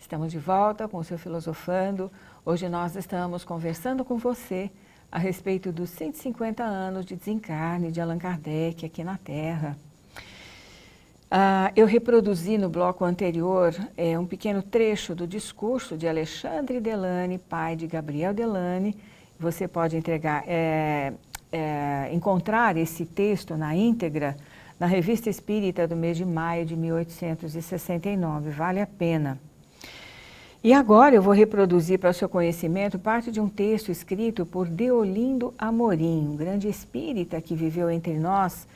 Estamos de volta com o seu Filosofando. Hoje nós estamos conversando com você a respeito dos 150 anos de desencarne de Allan Kardec aqui na Terra. Eu reproduzi no bloco anterior um pequeno trecho do discurso de Alexandre Delany, pai de Gabriel Delany. Você pode encontrar esse texto na íntegra na Revista Espírita do mês de maio de 1869. Vale a pena. E agora eu vou reproduzir para o seu conhecimento parte de um texto escrito por Deolindo Amorim, um grande espírita que viveu entre nós,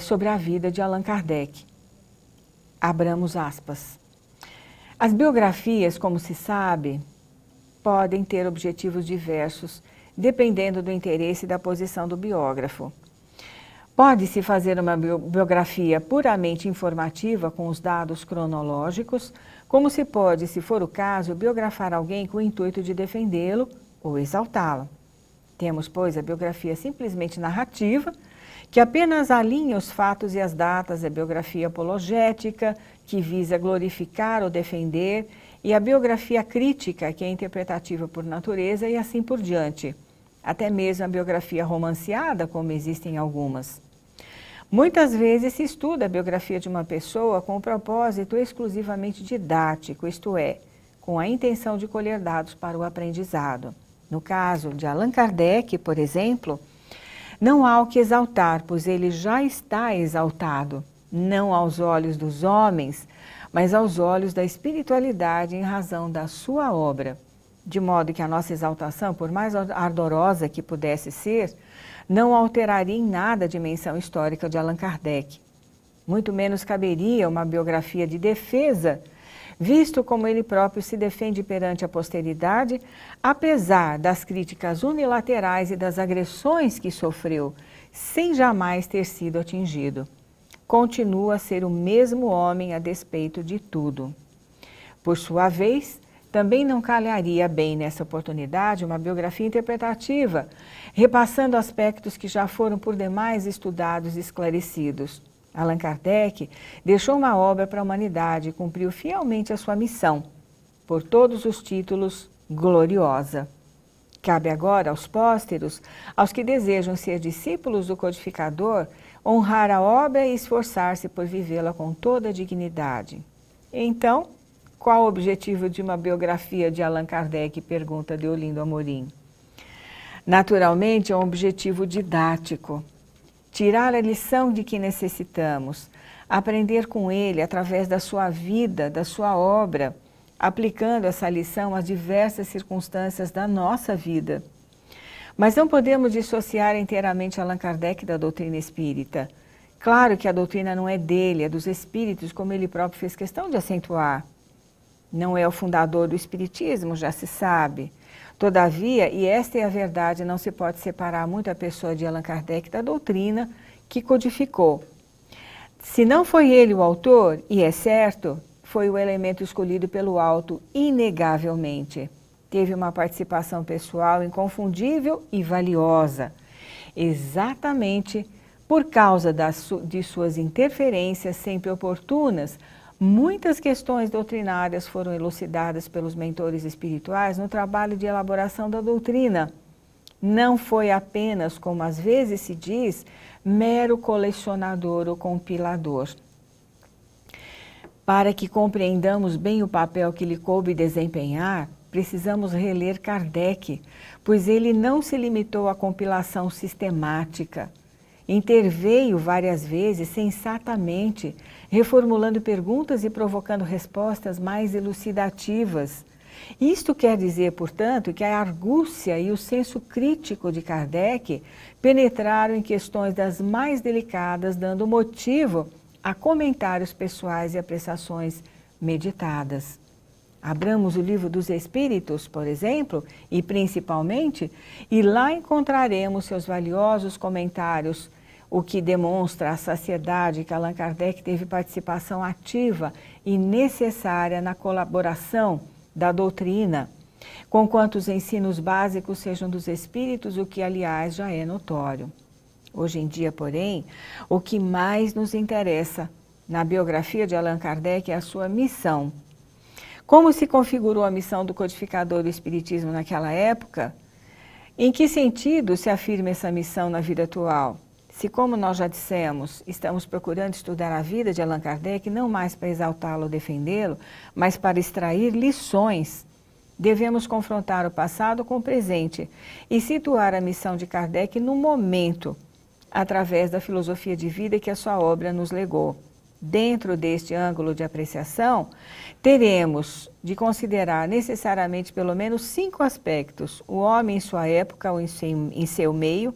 sobre a vida de Allan Kardec. Abramos aspas. As biografias, como se sabe, podem ter objetivos diversos, dependendo do interesse e da posição do biógrafo. Pode-se fazer uma biografia puramente informativa com os dados cronológicos, como se pode, se for o caso, biografar alguém com o intuito de defendê-lo ou exaltá-lo. Temos, pois, a biografia simplesmente narrativa, que apenas alinha os fatos e as datas, a biografia apologética, que visa glorificar ou defender, e a biografia crítica, que é interpretativa por natureza, e assim por diante. Até mesmo a biografia romanceada, como existem algumas. Muitas vezes se estuda a biografia de uma pessoa com o propósito exclusivamente didático, isto é, com a intenção de colher dados para o aprendizado. No caso de Allan Kardec, por exemplo, não há o que exaltar, pois ele já está exaltado, não aos olhos dos homens, mas aos olhos da espiritualidade em razão da sua obra. De modo que a nossa exaltação, por mais ardorosa que pudesse ser, não alteraria em nada a dimensão histórica de Allan Kardec. Muito menos caberia uma biografia de defesa, visto como ele próprio se defende perante a posteridade, apesar das críticas unilaterais e das agressões que sofreu, sem jamais ter sido atingido. Continua a ser o mesmo homem a despeito de tudo. Por sua vez, também não calharia bem nessa oportunidade uma biografia interpretativa, repassando aspectos que já foram por demais estudados e esclarecidos. Allan Kardec deixou uma obra para a humanidade e cumpriu fielmente a sua missão, por todos os títulos, gloriosa. Cabe agora aos pósteros, aos que desejam ser discípulos do codificador, honrar a obra e esforçar-se por vivê-la com toda a dignidade. Então, qual o objetivo de uma biografia de Allan Kardec? Pergunta Deolindo Amorim. Naturalmente, é um objetivo didático. Tirar a lição de que necessitamos, aprender com ele através da sua vida, da sua obra, aplicando essa lição às diversas circunstâncias da nossa vida. Mas não podemos dissociar inteiramente Allan Kardec da doutrina espírita. Claro que a doutrina não é dele, é dos espíritos, como ele próprio fez questão de acentuar. Não é o fundador do espiritismo, já se sabe. Todavia, e esta é a verdade, não se pode separar muito a pessoa de Allan Kardec da doutrina que codificou. Se não foi ele o autor, e é certo, foi o elemento escolhido pelo alto, inegavelmente. Teve uma participação pessoal inconfundível e valiosa, exatamente por causa de suas interferências sempre oportunas. Muitas questões doutrinárias foram elucidadas pelos mentores espirituais no trabalho de elaboração da doutrina. Não foi apenas, como às vezes se diz, mero colecionador ou compilador. Para que compreendamos bem o papel que lhe coube desempenhar, precisamos reler Kardec, pois ele não se limitou à compilação sistemática. Interveio várias vezes sensatamente, reformulando perguntas e provocando respostas mais elucidativas. Isto quer dizer, portanto, que a argúcia e o senso crítico de Kardec penetraram em questões das mais delicadas, dando motivo a comentários pessoais e apreciações meditadas. Abramos o Livro dos Espíritos, por exemplo, e principalmente, e lá encontraremos seus valiosos comentários, o que demonstra a saciedade que Allan Kardec teve participação ativa e necessária na colaboração da doutrina, conquanto os ensinos básicos sejam dos espíritos, o que, aliás, já é notório. Hoje em dia, porém, o que mais nos interessa na biografia de Allan Kardec é a sua missão. Como se configurou a missão do codificador do Espiritismo naquela época? Em que sentido se afirma essa missão na vida atual? Se, como nós já dissemos, estamos procurando estudar a vida de Allan Kardec, não mais para exaltá-lo ou defendê-lo, mas para extrair lições, devemos confrontar o passado com o presente e situar a missão de Kardec no momento, através da filosofia de vida que a sua obra nos legou. Dentro deste ângulo de apreciação, teremos de considerar necessariamente pelo menos 5 aspectos: o homem em sua época ou em seu meio,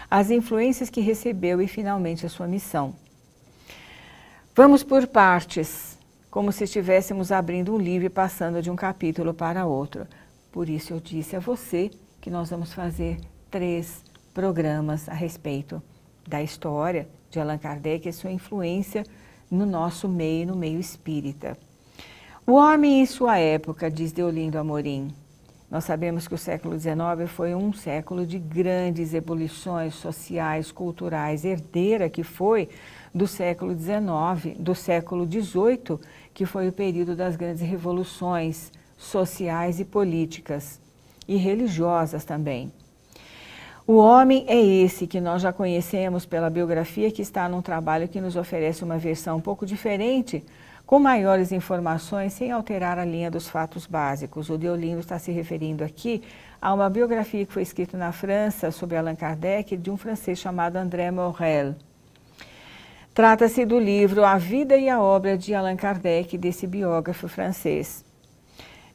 as influências que recebeu e, finalmente, a sua missão. Vamos por partes, como se estivéssemos abrindo um livro e passando de um capítulo para outro. Por isso eu disse a você que nós vamos fazer 3 programas a respeito da história de Allan Kardec e sua influência no nosso meio, no meio espírita. O homem em sua época, diz Deolindo Amorim. Nós sabemos que o século XIX foi um século de grandes ebulições sociais, culturais, herdeira que foi do século XIX, do século XVIII, que foi o período das grandes revoluções sociais e políticas, e religiosas também. O homem é esse que nós já conhecemos pela biografia, que está num trabalho que nos oferece uma versão um pouco diferente, com maiores informações, sem alterar a linha dos fatos básicos. O Deolindo está se referindo aqui a uma biografia que foi escrita na França sobre Allan Kardec, de um francês chamado André Morel. Trata-se do livro A Vida e a Obra de Allan Kardec, desse biógrafo francês.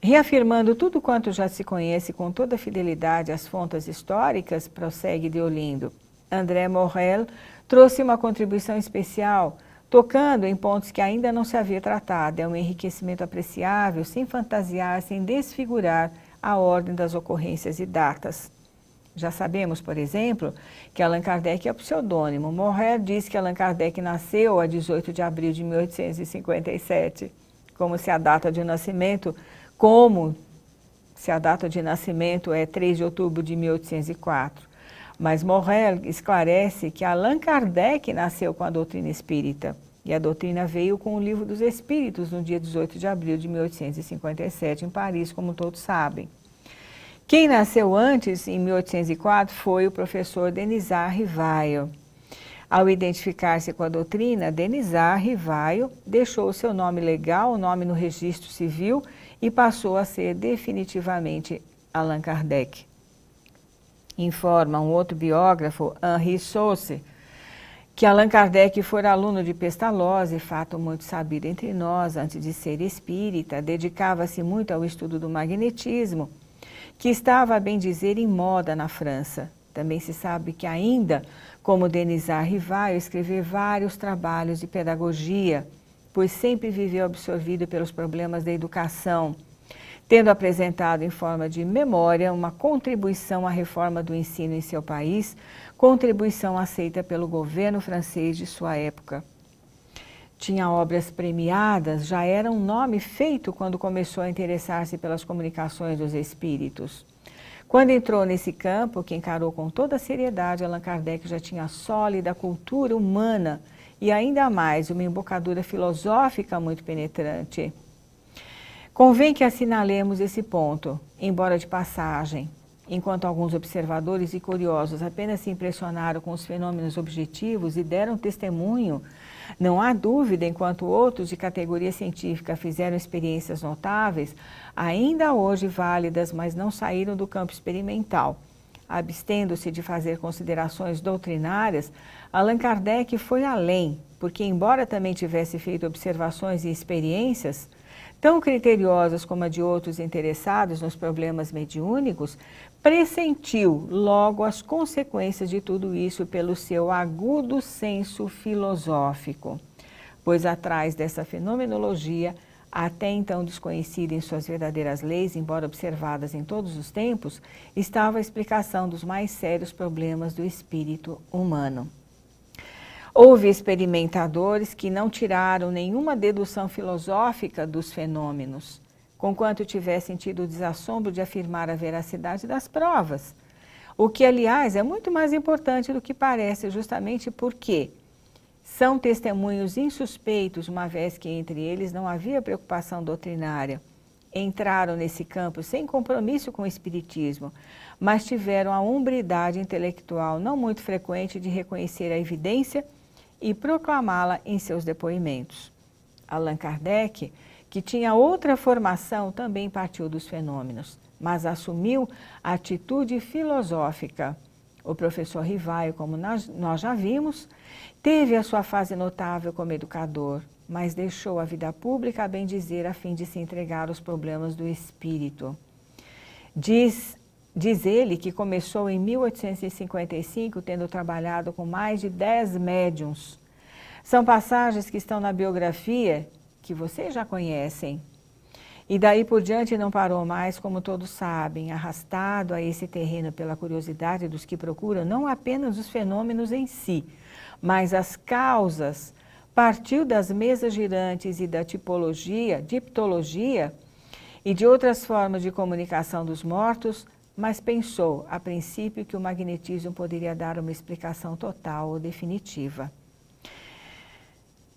Reafirmando tudo quanto já se conhece com toda fidelidade às fontes históricas, prossegue Deolindo, André Morel trouxe uma contribuição especial, tocando em pontos que ainda não se havia tratado. É um enriquecimento apreciável, sem fantasiar, sem desfigurar a ordem das ocorrências e datas. Já sabemos, por exemplo, que Allan Kardec é o pseudônimo. Morel diz que Allan Kardec nasceu a 18 de abril de 1857, como se a data de nascimento é 3 de outubro de 1804. Mas Morel esclarece que Allan Kardec nasceu com a doutrina espírita, e a doutrina veio com o Livro dos Espíritos no dia 18 de abril de 1857, em Paris, como todos sabem. Quem nasceu antes, em 1804, foi o professor Denisard Rivail. Ao identificar-se com a doutrina, Denisard Rivail deixou seu nome legal, o nome no registro civil, e passou a ser definitivamente Allan Kardec. Informa um outro biógrafo, Henri Sauce, que Allan Kardec fora aluno de Pestalozzi, fato muito sabido entre nós, antes de ser espírita, dedicava-se muito ao estudo do magnetismo, que estava, a bem dizer, em moda na França. Também se sabe que ainda, como Denisard Rivail, escreveu vários trabalhos de pedagogia, pois sempre viveu absorvido pelos problemas da educação, tendo apresentado em forma de memória uma contribuição à reforma do ensino em seu país, contribuição aceita pelo governo francês de sua época. Tinha obras premiadas, já era um nome feito quando começou a interessar-se pelas comunicações dos espíritos. Quando entrou nesse campo, que encarou com toda a seriedade, Allan Kardec já tinha sólida cultura humana e ainda mais uma embocadura filosófica muito penetrante. Convém que assinalemos esse ponto, embora de passagem. Enquanto alguns observadores e curiosos apenas se impressionaram com os fenômenos objetivos e deram testemunho, não há dúvida, enquanto outros de categoria científica fizeram experiências notáveis, ainda hoje válidas, mas não saíram do campo experimental. Abstendo-se de fazer considerações doutrinárias, Allan Kardec foi além, porque embora também tivesse feito observações e experiências, tão criteriosas como a de outros interessados nos problemas mediúnicos, pressentiu logo as consequências de tudo isso pelo seu agudo senso filosófico, pois atrás dessa fenomenologia, até então desconhecida em suas verdadeiras leis, embora observadas em todos os tempos, estava a explicação dos mais sérios problemas do espírito humano. Houve experimentadores que não tiraram nenhuma dedução filosófica dos fenômenos, conquanto tivessem tido o desassombro de afirmar a veracidade das provas, o que, aliás, é muito mais importante do que parece, justamente porque são testemunhos insuspeitos, uma vez que entre eles não havia preocupação doutrinária, entraram nesse campo sem compromisso com o espiritismo, mas tiveram a hombridade intelectual não muito frequente de reconhecer a evidência e proclamá-la em seus depoimentos. Allan Kardec, que tinha outra formação, também partiu dos fenômenos, mas assumiu a atitude filosófica. O professor Rivaio, como nós já vimos, teve a sua fase notável como educador, mas deixou a vida pública, a bem dizer, a fim de se entregar aos problemas do espírito. Diz ele que começou em 1855, tendo trabalhado com mais de 10 médiuns. São passagens que estão na biografia, que vocês já conhecem. E daí por diante não parou mais, como todos sabem, arrastado a esse terreno pela curiosidade dos que procuram não apenas os fenômenos em si, mas as causas. Partiu das mesas girantes e da diptologia e de outras formas de comunicação dos mortos, mas pensou, a princípio, que o magnetismo poderia dar uma explicação total ou definitiva.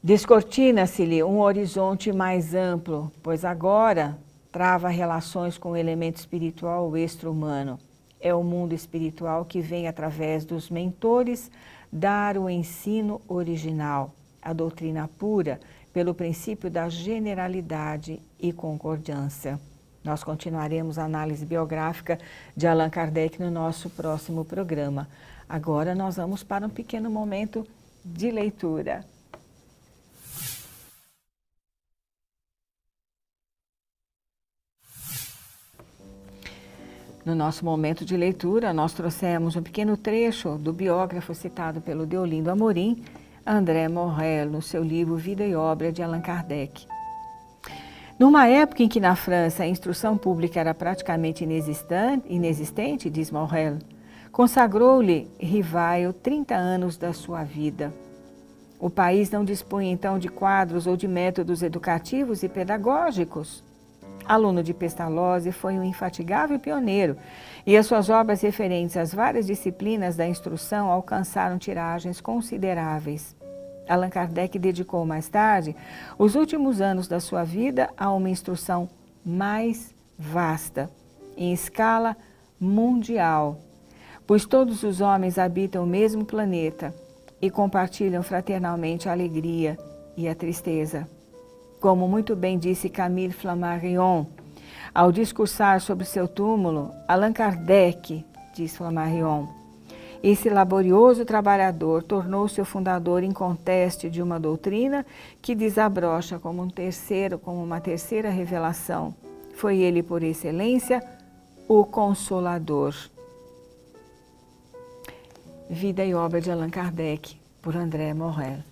Descortina-se-lhe um horizonte mais amplo, pois agora trava relações com o elemento espiritual extra-humano. É o mundo espiritual que vem, através dos mentores, dar o ensino original, a doutrina pura, pelo princípio da generalidade e concordância. Nós continuaremos a análise biográfica de Allan Kardec no nosso próximo programa. Agora nós vamos para um pequeno momento de leitura. No nosso momento de leitura, nós trouxemos um pequeno trecho do biógrafo citado pelo Deolindo Amorim, André Morel, no seu livro Vida e Obra de Allan Kardec. Numa época em que na França a instrução pública era praticamente inexistente, diz Morel, consagrou-lhe Rivaio 30 anos da sua vida. O país não dispunha então de quadros ou de métodos educativos e pedagógicos. Aluno de Pestalozzi, foi um infatigável pioneiro e as suas obras referentes às várias disciplinas da instrução alcançaram tiragens consideráveis. Allan Kardec dedicou mais tarde os últimos anos da sua vida a uma instrução mais vasta, em escala mundial, pois todos os homens habitam o mesmo planeta e compartilham fraternalmente a alegria e a tristeza. Como muito bem disse Camille Flammarion, ao discursar sobre seu túmulo, Allan Kardec, diz Flammarion, esse laborioso trabalhador tornou-se o fundador inconteste de uma doutrina que desabrocha como uma terceira revelação. Foi ele, por excelência, o Consolador. Vida e Obra de Allan Kardec, por André Morel.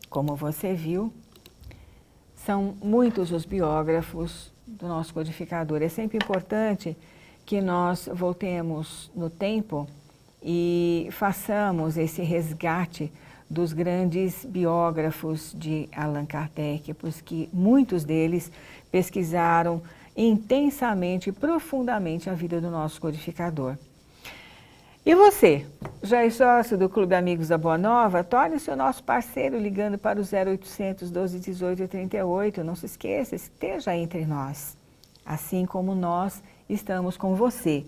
Como você viu, são muitos os biógrafos do nosso codificador. É sempre importante que nós voltemos no tempo e façamos esse resgate dos grandes biógrafos de Allan Kardec, porque muitos deles pesquisaram intensamente e profundamente a vida do nosso codificador. E você, já é sócio do Clube Amigos da Boa Nova? Torne-se o nosso parceiro ligando para o 0800 12 18 38. Não se esqueça, esteja entre nós. Assim como nós estamos com você.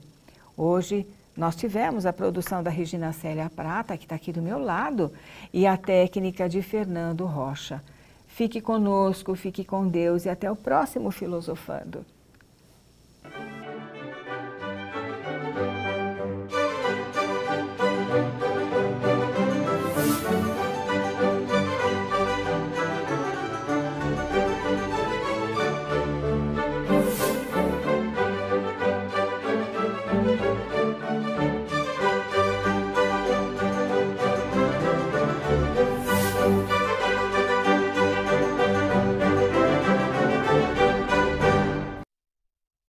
Hoje nós tivemos a produção da Regina Célia Prata, que está aqui do meu lado, e a técnica de Fernando Rocha. Fique conosco, fique com Deus e até o próximo Filosofando.